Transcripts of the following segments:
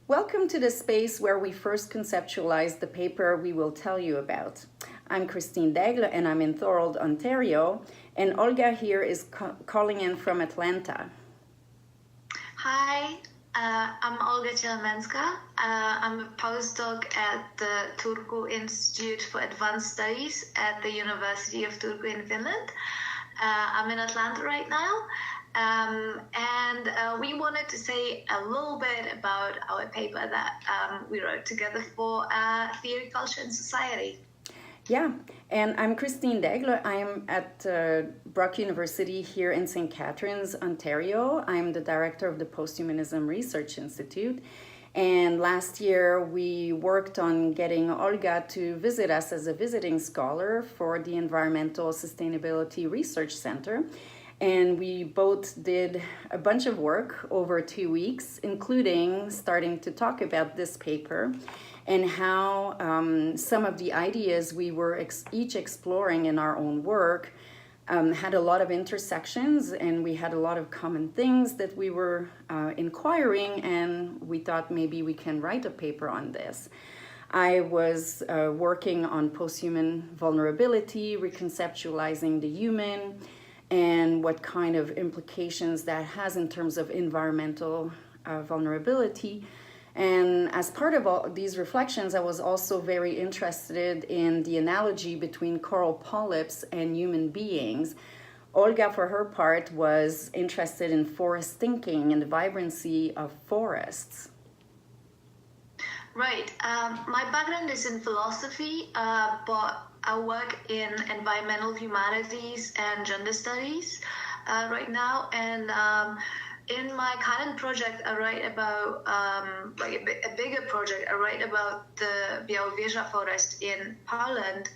Welcome to the space where we first conceptualized the paper we will tell you about. I'm Christine Daigle and I'm in Thorold, Ontario, and Olga here is calling in from Atlanta. Hi, I'm Olga Cielemecka. I'm a postdoc at the Turku Institute for Advanced Studies at the University of Turku in Finland. I'm in Atlanta right now. We wanted to say a little bit about our paper that we wrote together for Theory, Culture and Society. Yeah, and I'm Christine Daigle. I'm at Brock University here in St. Catharines, Ontario. I'm the director of the Posthumanism Research Institute. And last year we worked on getting Olga to visit us as a visiting scholar for the Environmental Sustainability Research Center. And we both did a bunch of work over 2 weeks, including starting to talk about this paper and how some of the ideas we were each exploring in our own work had a lot of intersections, and we had a lot of common things that we were inquiring, and we thought maybe we can write a paper on this. I was working on posthuman vulnerability, reconceptualizing the human, and what kind of implications that has in terms of environmental vulnerability. And as part of all these reflections, I was also very interested in the analogy between coral polyps and human beings. Olga, for her part, was interested in forest thinking and the vibrancy of forests. Right. My background is in philosophy, but I work in environmental humanities and gender studies right now. And in my current project, I write about, a bigger project, I write about the Białowieża forest in Poland.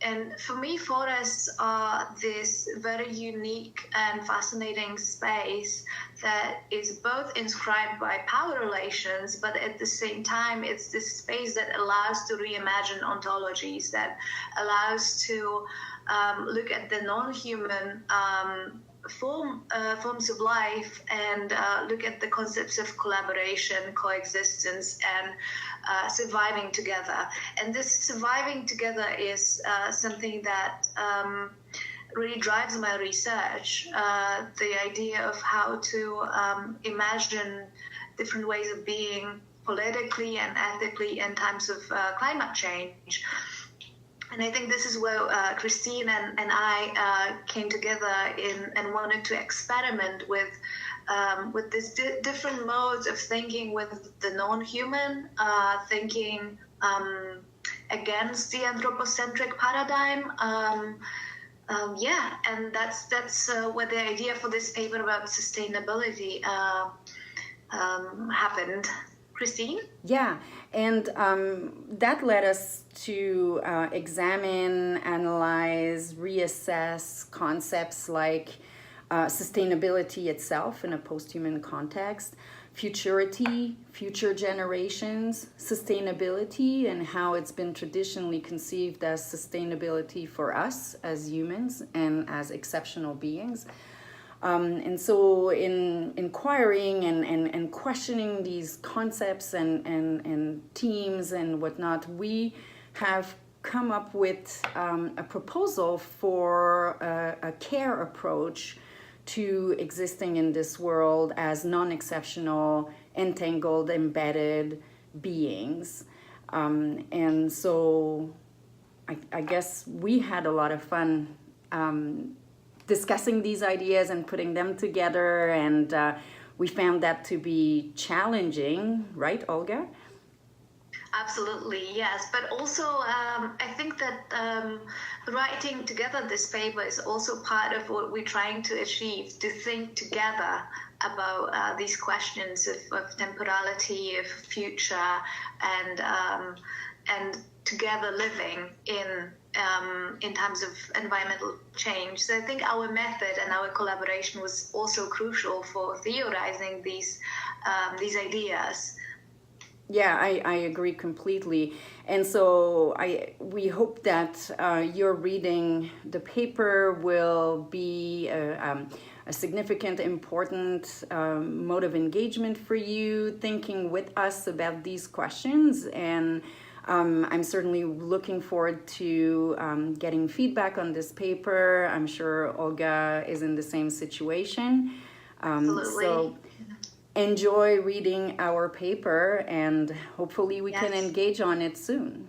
And for me, forests are this very unique and fascinating space that is both inscribed by power relations, but at the same time, it's this space that allows to reimagine ontologies, that allows to look at the non-human forms of life and look at the concepts of collaboration, coexistence, and surviving together. And this surviving together is something that really drives my research, the idea of how to imagine different ways of being politically and ethically in times of climate change. And I think this is where Christine and I came together and wanted to experiment with these different modes of thinking with the non-human, thinking against the anthropocentric paradigm. And that's what the idea for this paper about sustainability happened. Christine? Yeah, and that led us to examine, analyze, reassess concepts like sustainability itself in a posthuman context, futurity, future generations, sustainability, and how it's been traditionally conceived as sustainability for us as humans and as exceptional beings. And so in inquiring and questioning these concepts and themes and whatnot, we have come up with a proposal for a care approach to existing in this world as non-exceptional, entangled, embedded beings. And so I guess we had a lot of fun discussing these ideas and putting them together, and we found that to be challenging, right, Olga? Absolutely, yes. But also, I think that writing together this paper is also part of what we're trying to achieve, to think together about these questions of temporality, of future, and together living in terms of environmental change. So I think our method and our collaboration was also crucial for theorizing these ideas. Yeah, I agree completely. And so we hope that your reading the paper will be a significant, important mode of engagement for you, thinking with us about these questions. And I'm certainly looking forward to getting feedback on this paper. I'm sure Olga is in the same situation. Absolutely. So enjoy reading our paper, and hopefully we can Yes. engage on it soon.